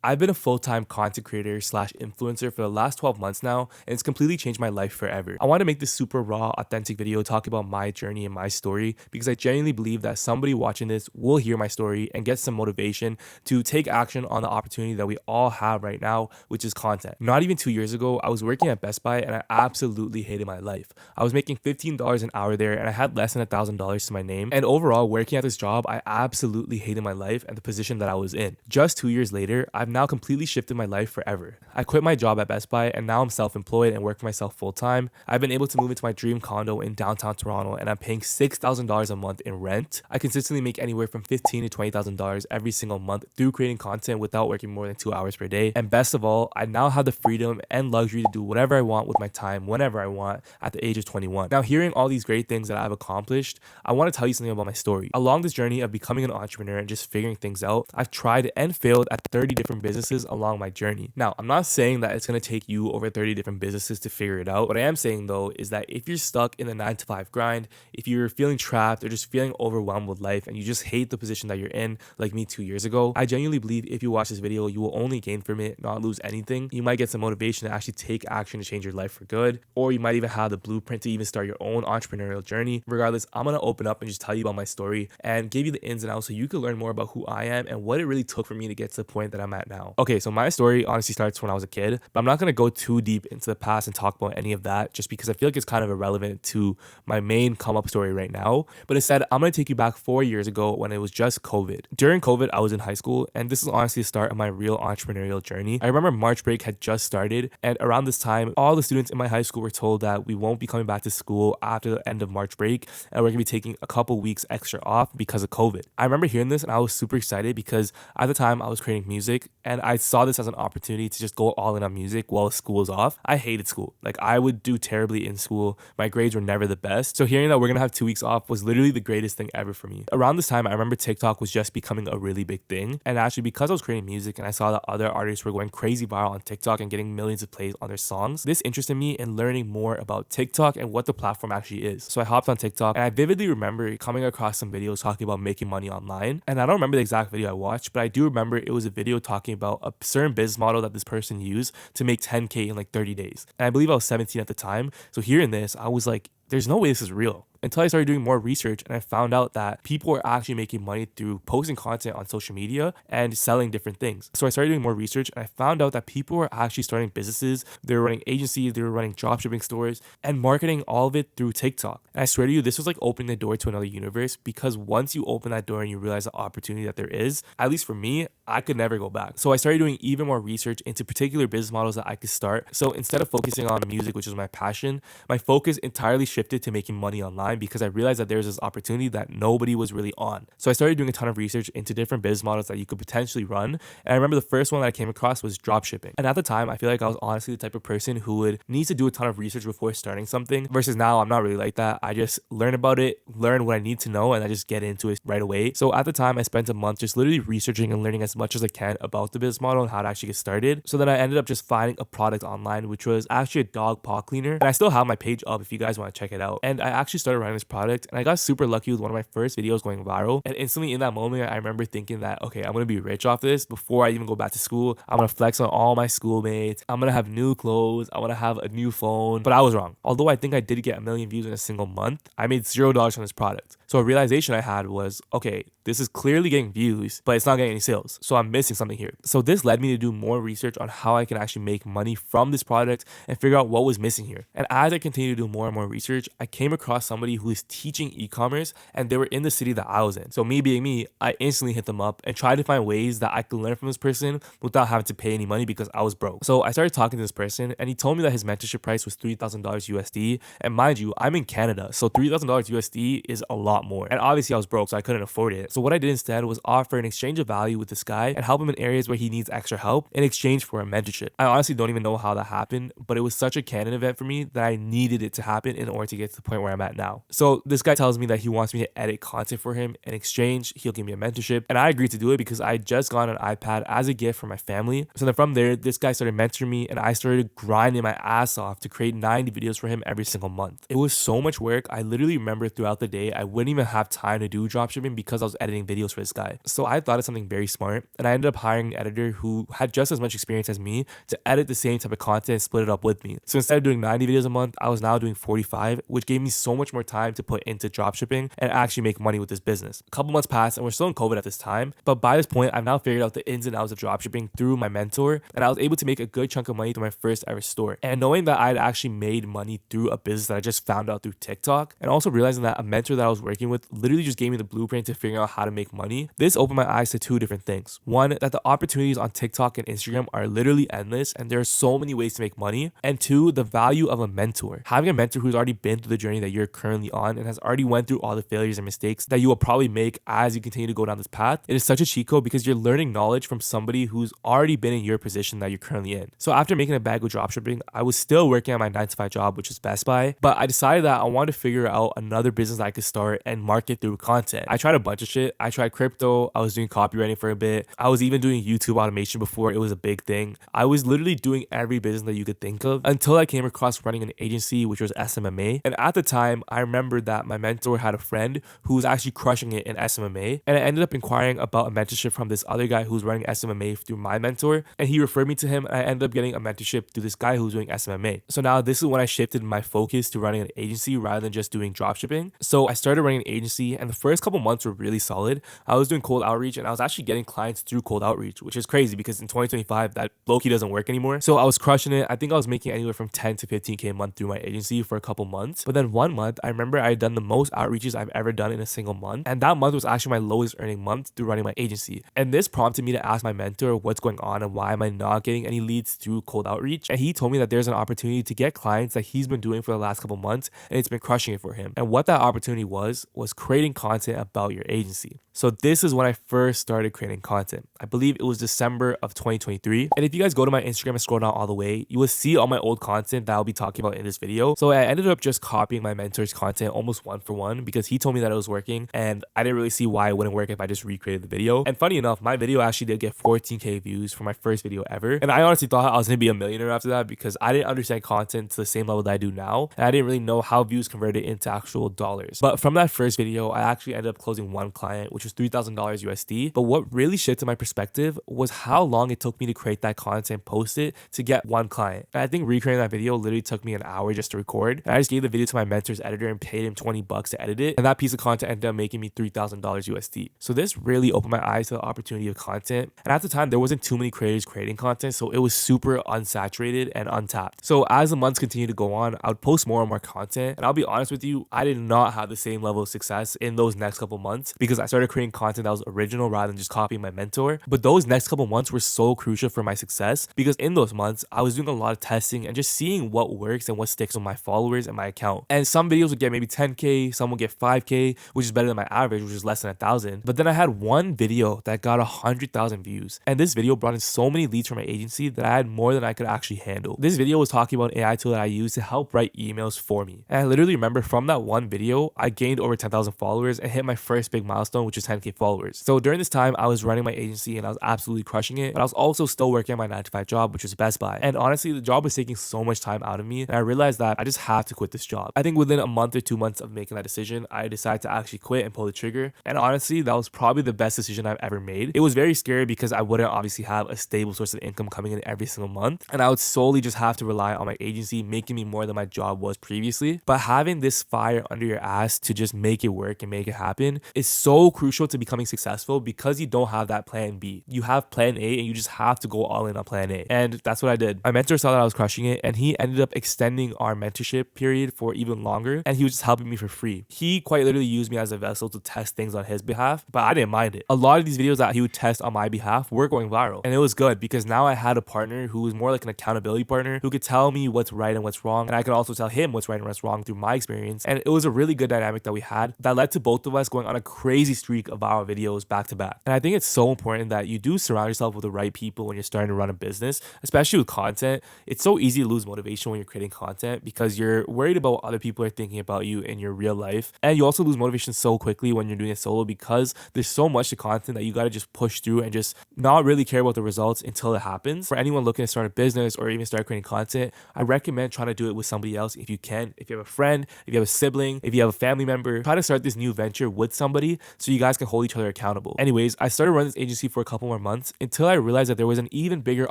I've been a full-time content creator slash influencer for the last 12 months now, and it's completely changed my life forever. I want to make this super raw, authentic video talking about my journey and my story because I genuinely believe that somebody watching this will hear my story and get some motivation to take action on the opportunity that we all have right now, which is content. Not even 2 years ago, I was working at Best Buy and I absolutely hated my life. I was making $15 an hour there and I had less than $1,000 to my name. And overall, working at this job, I absolutely hated my life and the position that I was in. Just 2 years later, I've now completely shifted my life forever. I quit my job at Best Buy and now I'm self-employed and work for myself full-time. I've been able to move into my dream condo in downtown Toronto and I'm paying $6,000 a month in rent. I consistently make anywhere from $15,000 to $20,000 every single month through creating content without working more than 2 hours per day. And best of all, I now have the freedom and luxury to do whatever I want with my time whenever I want at the age of 21. Now, hearing all these great things that I've accomplished, I want to tell you something about my story. Along this journey of becoming an entrepreneur and just figuring things out, I've tried and failed at 30 different businesses along my journey. Now, I'm not saying that it's going to take you over 30 different businesses to figure it out. What I am saying though is that if you're stuck in the 9 to 5 grind, if you're feeling trapped or just feeling overwhelmed with life and you just hate the position that you're in, like me 2 years ago, I genuinely believe if you watch this video, you will only gain from it, not lose anything. You might get some motivation to actually take action to change your life for good, or you might even have the blueprint to even start your own entrepreneurial journey. Regardless, I'm going to open up and just tell you about my story and give you the ins and outs so you can learn more about who I am and what it really took for me to get to the point that I'm at now. Okay, so my story honestly starts when I was a kid, but I'm not going to go too deep into the past and talk about any of that just because I feel like it's kind of irrelevant to my main come up story right now. But instead, I'm going to take you back 4 years ago when it was just COVID. During COVID, I was in high school, and this is honestly the start of my real entrepreneurial journey. I remember March break had just started, and around this time, all the students in my high school were told that we won't be coming back to school after the end of March break, and we're going to be taking a couple weeks extra off because of COVID. I remember hearing this, and I was super excited because at the time, I was creating music, and I saw this as an opportunity to just go all in on music while school was off. I hated school. Like, I would do terribly in school. My grades were never the best. So hearing that we're going to have 2 weeks off was literally the greatest thing ever for me. Around this time, I remember TikTok was just becoming a really big thing. And actually, because I was creating music and I saw that other artists were going crazy viral on TikTok and getting millions of plays on their songs, this interested me in learning more about TikTok and what the platform actually is. So I hopped on TikTok and I vividly remember coming across some videos talking about making money online. And I don't remember the exact video I watched, but I do remember it was a video talking about a certain business model that this person used to make 10K in like 30 days. And I believe I was 17 at the time. So hearing this, I was like, there's no way this is real. Until I started doing more research and I found out that people were actually making money through posting content on social media and selling different things. So I started doing more research and I found out that people were actually starting businesses. They were running agencies, they were running dropshipping stores and marketing all of it through TikTok. And I swear to you, this was like opening the door to another universe because once you open that door and you realize the opportunity that there is, at least for me, I could never go back. So I started doing even more research into particular business models that I could start. So instead of focusing on music, which is my passion, my focus entirely shifted to making money online because I realized that there's this opportunity that nobody was really on. So I started doing a ton of research into different business models that you could potentially run. And I remember the first one that I came across was dropshipping. And at the time, I feel like I was honestly the type of person who would need to do a ton of research before starting something versus now I'm not really like that. I just learn about it, learn what I need to know, and I just get into it right away. So at the time, I spent a month just literally researching and learning as much as I can about the business model and how to actually get started. So then I ended up just finding a product online, which was actually a dog paw cleaner. And I still have my page up if you guys want to check it out. And I actually started running this product and I got super lucky with one of my first videos going viral. And instantly in that moment, I remember thinking that, okay, I'm going to be rich off this before I even go back to school. I'm going to flex on all my schoolmates. I'm going to have new clothes. I want to have a new phone. But I was wrong. Although I think I did get 1 million views in a single month, I made $0 from this product. So a realization I had was, okay, this is clearly getting views, but it's not getting any sales. So I'm missing something here. So this led me to do more research on how I can actually make money from this product and figure out what was missing here. And as I continued to do more and more research, I came across somebody who is teaching e-commerce and they were in the city that I was in. So me being me, I instantly hit them up and tried to find ways that I could learn from this person without having to pay any money because I was broke. So I started talking to this person and he told me that his mentorship price was $3,000 USD. And mind you, I'm in Canada. So $3,000 USD is a lot more. And obviously I was broke, so I couldn't afford it. So what I did instead was offer an exchange of value with this guy and help him in areas where he needs extra help in exchange for a mentorship. I honestly don't even know how that happened, but it was such a canon event for me that I needed it to happen in order more to get to the point where I'm at now. So this guy tells me that he wants me to edit content for him. In exchange, he'll give me a mentorship. And I agreed to do it because I just got an iPad as a gift from my family. So then from there, this guy started mentoring me and I started grinding my ass off to create 90 videos for him every single month. It was so much work. I literally remember throughout the day, I wouldn't even have time to do dropshipping because I was editing videos for this guy. So I thought of something very smart and I ended up hiring an editor who had just as much experience as me to edit the same type of content and split it up with me. So instead of doing 90 videos a month, I was now doing 45, which gave me so much more time to put into dropshipping and actually make money with this business. A couple months passed and we're still in COVID at this time, but by this point, I've now figured out the ins and outs of dropshipping through my mentor, and I was able to make a good chunk of money through my first ever store. And knowing that I'd actually made money through a business that I just found out through TikTok, and also realizing that a mentor that I was working with literally just gave me the blueprint to figure out how to make money, this opened my eyes to two different things. One, that the opportunities on TikTok and Instagram are literally endless and there are so many ways to make money. And two, the value of a mentor. Having a mentor who's already been through the journey that you're currently on and has already went through all the failures and mistakes that you will probably make as you continue to go down this path. It is such a cheat code because you're learning knowledge from somebody who's already been in your position that you're currently in. So after making a bag with dropshipping, I was still working at my 9-to-5 job, which is Best Buy, but I decided that I wanted to figure out another business I could start and market through content. I tried a bunch of shit. I tried crypto. I was doing copywriting for a bit. I was even doing YouTube automation before it was a big thing. I was literally doing every business that you could think of until I came across running an agency, which was SMMA. And at the time, I remembered that my mentor had a friend who was actually crushing it in SMMA. And I ended up inquiring about a mentorship from this other guy who's running SMMA through my mentor. And he referred me to him and I ended up getting a mentorship through this guy who's doing SMMA. So now this is when I shifted my focus to running an agency rather than just doing dropshipping. So I started running an agency and the first couple months were really solid. I was doing cold outreach and I was actually getting clients through cold outreach, which is crazy because in 2025 that low-key doesn't work anymore. So I was crushing it. I think I was making anywhere from 10 to 15K a month through my agency for a couple months. But then one month, I remember I had done the most outreaches I've ever done in a single month. And that month was actually my lowest earning month through running my agency. And this prompted me to ask my mentor what's going on and why am I not getting any leads through cold outreach. And he told me that there's an opportunity to get clients that he's been doing for the last couple months and it's been crushing it for him. And what that opportunity was creating content about your agency. So this is when I first started creating content. I believe it was December of 2023. And if you guys go to my Instagram and scroll down all the way, you will see all my old content that I'll be talking about in this video. So I ended up just copying my mentor's content almost one for one because he told me that it was working and I didn't really see why it wouldn't work if I just recreated the video. And funny enough, my video actually did get 14K views for my first video ever. And I honestly thought I was gonna be a millionaire after that because I didn't understand content to the same level that I do now. And I didn't really know how views converted into actual dollars. But from that first video, I actually ended up closing one client, which was $3,000 USD. But what really shifted my perspective was how long it took me to create that content and post it to get one client. And I think recreating that video literally took me an hour just to record. And I just gave the video to my mentor's editor and paid him $20 to edit it. And that piece of content ended up making me $3,000 USD. So this really opened my eyes to the opportunity of content. And at the time, there wasn't too many creators creating content. So it was super unsaturated and untapped. So as the months continued to go on, I would post more and more content. And I'll be honest with you, I did not have the same level of success in those next couple months because I started creating content that was original rather than just copying my mentor. But those next couple months were so crucial for my success because in those months, I was doing a lot of testing and just seeing what works and what sticks with my followers and my account. And some videos would get maybe 10K, some would get 5K, which is better than my average, which is less than 1,000. But then I had one video that got 100,000 views. And this video brought in so many leads from my agency that I had more than I could actually handle. This video was talking about an AI tool that I use to help write emails for me. And I literally remember from that one video, I gained over 10,000 followers and hit my first big milestone, which is 10K followers. So during this time, I was running my agency and I was absolutely crushing it. But I was also still working at my 9-to-5 job, which was Best Buy. And honestly, the job was taking so much time out of me. And I realized that I just have to quit this job. I think within a month or 2 months of making that decision, I decided to actually quit and pull the trigger. And honestly, that was probably the best decision I've ever made. It was very scary because I wouldn't obviously have a stable source of income coming in every single month. And I would solely just have to rely on my agency, making me more than my job was previously. But having this fire under your ass to just make it work and make it happen is so crucial to becoming successful because you don't have that plan B. You have plan A and you just have to go all in on plan A. And that's what I did. My mentor saw that I was crushing it and he ended up extending our mentorship period for even longer. And he was just helping me for free. He quite literally used me as a vessel to test things on his behalf, but I didn't mind it. A lot of these videos that he would test on my behalf were going viral. And it was good because now I had a partner who was more like an accountability partner who could tell me what's right and what's wrong. And I could also tell him what's right and what's wrong through my experience. And it was a really good dynamic that we had that led to both of us going on a crazy streak of viral videos back to back. And I think it's so important that you do surround yourself with the right people when you're starting to run a business, especially with content. It's so easy to lose motivation when you're creating content because you're worried worried about what other people are thinking about you in your real life. And you also lose motivation so quickly when you're doing it solo because there's so much to content that you got to just push through and just not really care about the results until it happens. For anyone looking to start a business or even start creating content, I recommend trying to do it with somebody else if you can. If you have a friend, if you have a sibling, if you have a family member, try to start this new venture with somebody so you guys can hold each other accountable. Anyways, I started running this agency for a couple more months until I realized that there was an even bigger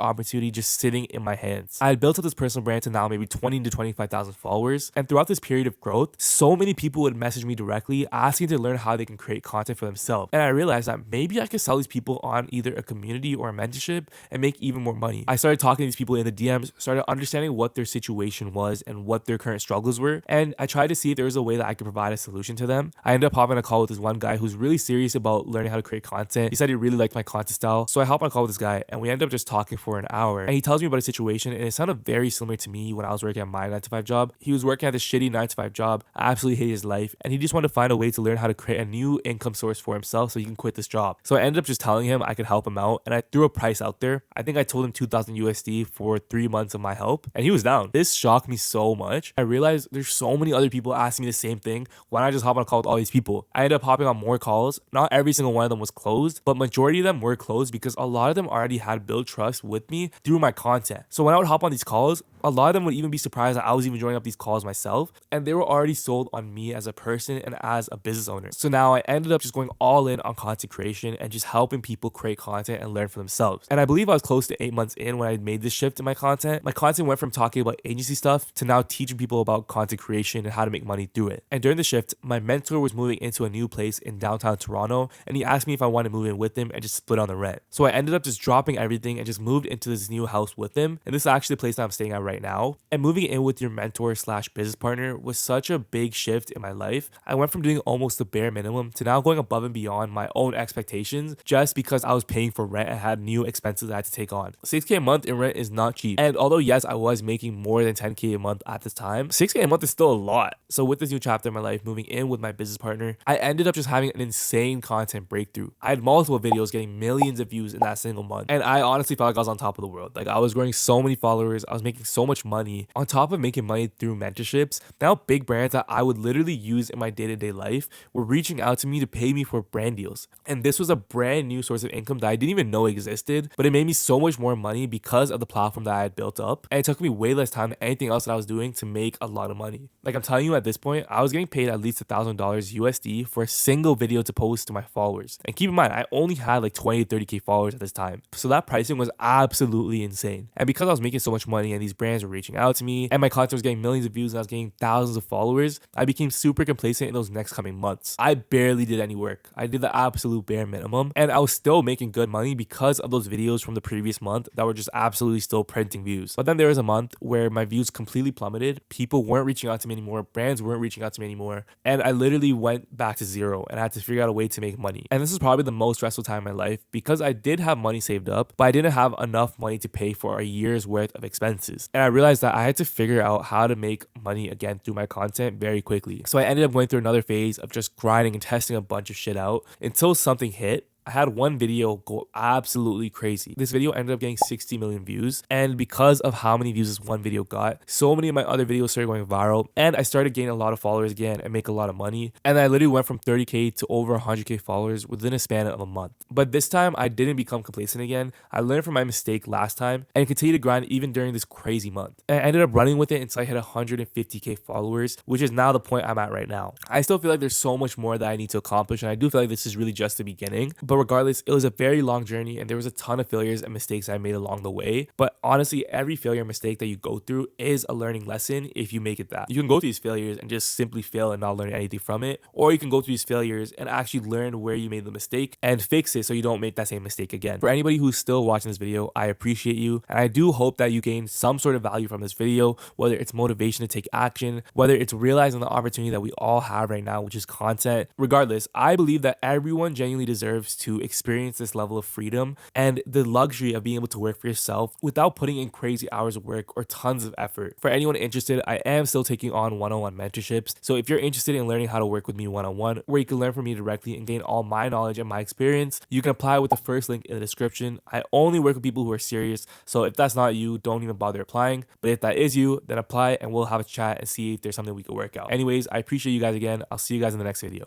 opportunity just sitting in my hands. I had built up this personal brand to now maybe 20 to 25,000 followers, and throughout this period of growth, so many people would message me directly asking to learn how they can create content for themselves. And I realized that maybe I could sell these people on either a community or a mentorship and make even more money. I started talking to these people in the DMs, started understanding what their situation was and what their current struggles were, and I tried to see if there was a way that I could provide a solution to them. I ended up hopping on a call with this one guy who's really serious about learning how to create content. He said he really liked my content style, so I hopped on a call with this guy and we ended up just talking for an hour. And he tells me about a situation, and it sounded very similar to me when I was working at my 9-to-5 job. He was working at this shitty 9-to-5 job, absolutely hated his life, and he just wanted to find a way to learn how to create a new income source for himself so he can quit this job. So I ended up just telling him I could help him out, and I threw a price out there. I think I told him 2,000 USD for 3 months of my help, and he was down. This shocked me so much. I realized there's so many other people asking me the same thing. Why not just hop on a call with all these people? I ended up hopping on more calls. Not every single one of them was closed, but majority of them were closed because a lot of them already had built trust with me through my content. So when I would hop on these calls, a lot of them would even be surprised that I was even joining up these calls myself, and they were already sold on me as a person and as a business owner. So now I ended up just going all in on content creation and just helping people create content and learn for themselves. And I believe I was close to 8 months in when I made this shift in my content. My content went from talking about agency stuff to now teaching people about content creation and how to make money through it. And during the shift, my mentor was moving into a new place in downtown Toronto, and he asked me if I wanted to move in with him and just split on the rent. So I ended up just dropping everything and just moved into this new house with him. And this is actually the place that I'm staying at right now. And moving in with your mentor slash business partner was such a big shift in my life. I went from doing almost the bare minimum to now going above and beyond my own expectations just because I was paying for rent and had new expenses I had to take on. 6K a month in rent is not cheap. And although yes, I was making more than 10K a month at this time, 6K a month is still a lot. So with this new chapter in my life, moving in with my business partner, I ended up just having an insane content breakthrough. I had multiple videos getting millions of views in that single month. And I honestly felt like I was on top of the world. Like I was growing so many followers. I was making so much money. On top of making money through mentorships, now big brands that I would literally use in my day-to-day life were reaching out to me to pay me for brand deals. And this was a brand new source of income that I didn't even know existed, but it made me so much more money because of the platform that I had built up. And it took me way less time than anything else that I was doing to make a lot of money. Like I'm telling you, at this point, I was getting paid at least $1,000 USD for a single video to post to my followers. And keep in mind, I only had like 20 to 30K followers at this time. So that pricing was absolutely insane. And because I was making so much money and these brands were reaching out to me and my content was getting millions of views and I was getting thousands of followers, I became super complacent in those next coming months. I barely did any work. I did the absolute bare minimum, and I was still making good money because of those videos from the previous month that were just absolutely still printing views. But then there was a month where my views completely plummeted. People weren't reaching out to me anymore. Brands weren't reaching out to me anymore. And I literally went back to zero and I had to figure out a way to make money. And this is probably the most stressful time in my life because I did have money saved up, but I didn't have enough money to pay for a year's worth of expenses. And I realized that I had to figure out how to make money again through my content very quickly. So I ended up going through another phase of just grinding and testing a bunch of shit out until something hit. I had one video go absolutely crazy. This video ended up getting 60 million views. And because of how many views this one video got, so many of my other videos started going viral. And I started gaining a lot of followers again and make a lot of money. And I literally went from 30K to over 100K followers within a span of a month. But this time, I didn't become complacent again. I learned from my mistake last time and continued to grind even during this crazy month. And I ended up running with it until I hit 150K followers, which is now the point I'm at right now. I still feel like there's so much more that I need to accomplish. And I do feel like this is really just the beginning. But regardless, it was a very long journey and there was a ton of failures and mistakes I made along the way. But honestly, every failure and mistake that you go through is a learning lesson if you make it that. You can go through these failures and just simply fail and not learn anything from it. Or you can go through these failures and actually learn where you made the mistake and fix it so you don't make that same mistake again. For anybody who's still watching this video, I appreciate you. And I do hope that you gain some sort of value from this video, whether it's motivation to take action, whether it's realizing the opportunity that we all have right now, which is content. Regardless, I believe that everyone genuinely deserves to experience this level of freedom and the luxury of being able to work for yourself without putting in crazy hours of work or tons of effort. For anyone interested, I am still taking on one-on-one mentorships. So if you're interested in learning how to work with me one-on-one, where you can learn from me directly and gain all my knowledge and my experience, you can apply with the first link in the description. I only work with people who are serious. So if that's not you, don't even bother applying. But if that is you, then apply and we'll have a chat and see if there's something we can work out. Anyways, I appreciate you guys again. I'll see you guys in the next video.